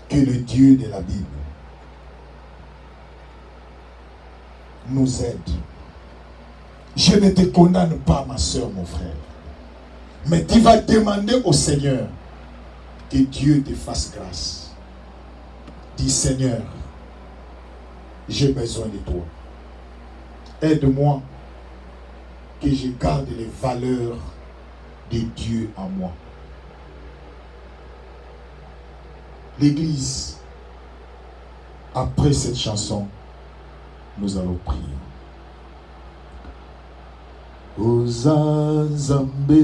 Que le Dieu de la Bible nous aide. Je ne te condamne pas, ma soeur, mon frère. Mais tu vas demander au Seigneur que Dieu te fasse grâce. Dis, Seigneur, j'ai besoin de toi. Aide-moi que je garde les valeurs de Dieu en moi. L'Église, après cette chanson, nous allons prier. Oza Nzambe,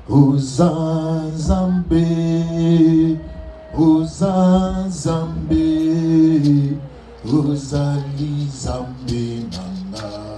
Oza Nzambe, Oza Nzambe, Ozali Nzambe nanga.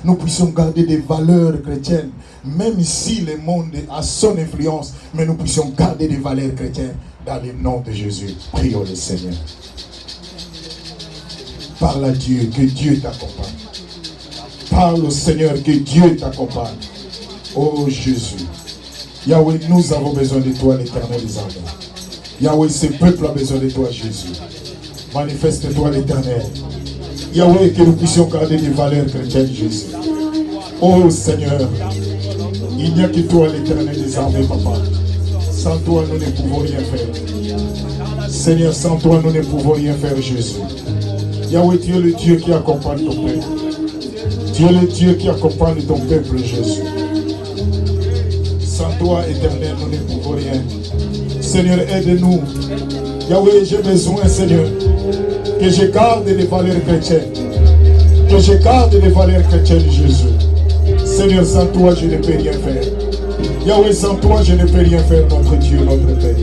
Nous puissions garder des valeurs chrétiennes, même si le monde a son influence, mais nous puissions garder des valeurs chrétiennes dans le nom de Jésus. Prions le Seigneur. Parle à Dieu, que Dieu t'accompagne. Parle au Seigneur, que Dieu t'accompagne. Oh Jésus. Yahweh, nous avons besoin de toi, l'Éternel des armées. Yahweh, ce peuple a besoin de toi, Jésus. Manifeste-toi, l'Éternel. Yahweh, que nous puissions garder des valeurs chrétiennes, Jésus. Oh Seigneur, il n'y a que toi, l'Éternel des armées, Papa. Sans toi, nous ne pouvons rien faire. Seigneur, sans toi, nous ne pouvons rien faire, Jésus. Yahweh, tu es le Dieu qui accompagne ton peuple. Tu es le Dieu qui accompagne ton peuple, Jésus. Sans toi, Éternel, nous ne pouvons rien. Seigneur, aide-nous. Yahweh, j'ai besoin, Seigneur, que je garde les valeurs chrétiennes. Que je garde les valeurs chrétiennes, Jésus. Seigneur, sans toi, je ne peux rien faire. Yahweh, sans toi, je ne peux rien faire, notre Dieu, notre Père.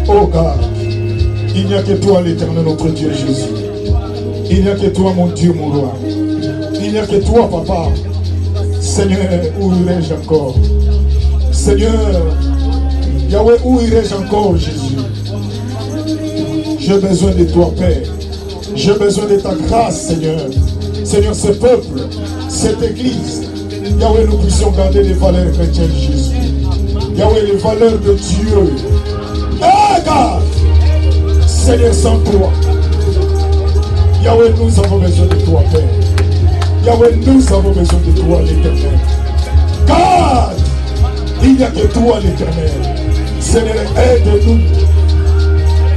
Oh God, il n'y a que toi, l'Éternel, notre Dieu, Jésus. Il n'y a que toi, mon Dieu, mon roi. Il n'y a que toi, Papa. Seigneur, où irai-je encore? Seigneur, Yahweh, où irai-je encore, Jésus? J'ai besoin de toi, Père. J'ai besoin de ta grâce, Seigneur. Seigneur, ce peuple, cette église, Yahweh, nous puissions garder les valeurs chrétiennes, Jésus. Yahweh, les valeurs de Dieu. Regarde, Seigneur, sans toi. Yahweh, nous avons besoin de toi, Père. Yahweh, nous avons besoin de toi, l'Éternel. Car il n'y a que toi, l'Éternel. Seigneur, aide-nous.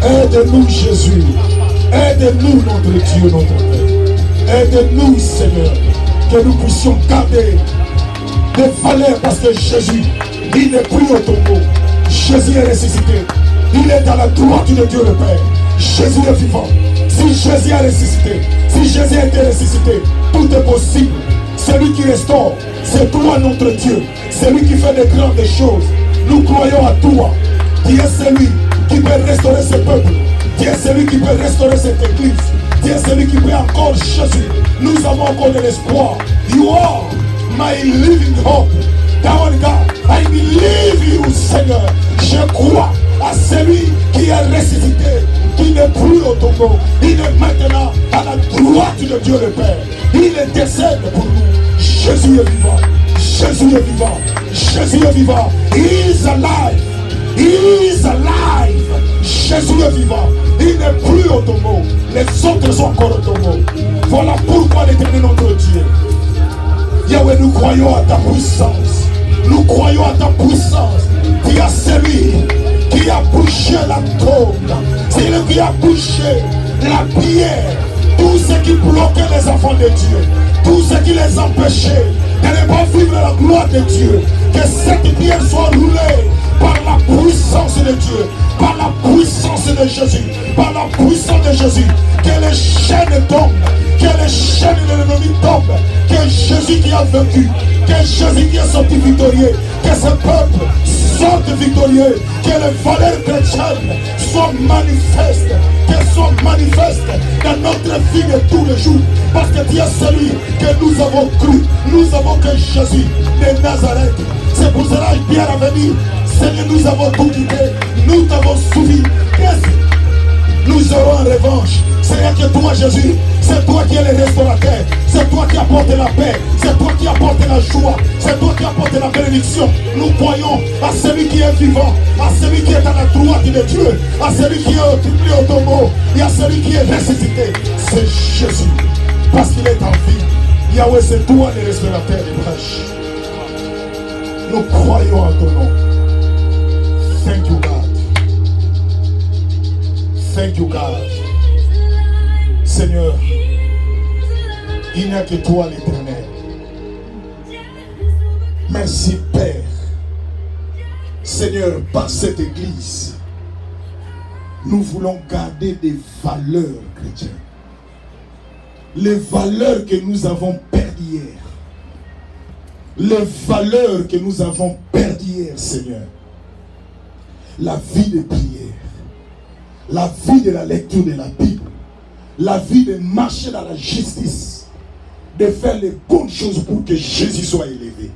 Aide-nous, Jésus. Aide-nous, notre Dieu, notre Père. Aide-nous, Seigneur, que nous puissions garder des valeurs, parce que Jésus, il n'est plus au tombeau. Jésus est ressuscité. Il est dans la droite de Dieu le Père. Jésus est vivant. Si Jésus a ressuscité, si Jésus a été ressuscité, tout est possible. Celui qui restaure, c'est toi, notre Dieu. Celui qui fait des grandes choses. Nous croyons à toi. Tu es celui qui peut restaurer ce peuple. Tu es celui qui peut restaurer cette église. Tu es celui qui peut encore, Jésus. Nous avons encore de l'espoir. You are my living hope. God, I believe you, Seigneur. Je crois à celui qui est ressuscité, qui n'est plus au tombeau. Il est maintenant à la droite de Dieu le Père. Il intercède pour nous. Jésus est vivant. Jésus est vivant. Jésus est vivant. He is alive. He is alive. Jésus est vivant. Il n'est plus au tombeau. Les autres sont encore au tombeau. Voilà pourquoi l'Éternel notre Dieu. Yahweh, nous croyons à ta puissance. Nous croyons à ta puissance. Tu as celui qui a bouché la tombe. C'est lui qui a bouché la pierre. Tout ce qui bloquait les enfants de Dieu. Tout ce qui les empêchait de ne pas vivre la gloire de Dieu. Que cette pierre soit roulée par la la puissance de Dieu, par la puissance de Jésus, par la puissance de Jésus, que les chaînes tombent, que les chaînes de l'ennemi tombent, que Jésus qui a vaincu, que Jésus qui est sorti victorieux, que ce peuple sorte victorieux, que les valeurs chrétiennes soient manifestes, qu'elles soient manifestes dans notre vie de tous les jours, parce que Dieu est celui que nous avons cru, nous avons que Jésus de Nazareth. C'est pour cela, bien à venir, Seigneur, nous avons tout quitté, nous t'avons suivi. Nous aurons en revanche. Seigneur, que toi, Jésus, c'est toi qui es le restaurateur, c'est toi qui apportes la paix, c'est toi qui apportes la joie, c'est toi qui apportes la bénédiction. Nous croyons à celui qui est vivant, à celui qui est à la droite de Dieu, à celui qui est au triplé au tombeau et à celui qui est ressuscité. C'est Jésus, parce qu'il est en vie. Yahweh, c'est toi le restaurateur des brèches. Nous croyons en ton nom. Thank you, God. Thank you, God. Seigneur, il n'y a que toi l'Éternel. Merci, Père. Seigneur, par cette église, nous voulons garder des valeurs chrétiennes. Les valeurs que nous avons perdues hier. Les valeurs que nous avons perdues hier, Seigneur. La vie de prière, la vie de la lecture de la Bible, la vie de marcher dans la justice, de faire les bonnes choses pour que Jésus soit élevé.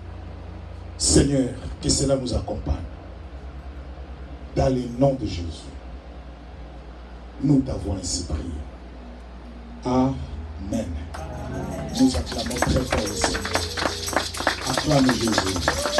Seigneur, que cela nous accompagne. Dans le nom de Jésus, nous t'avons ainsi prié. Amen. Nous acclamons très fort le Seigneur. Acclamez Jésus.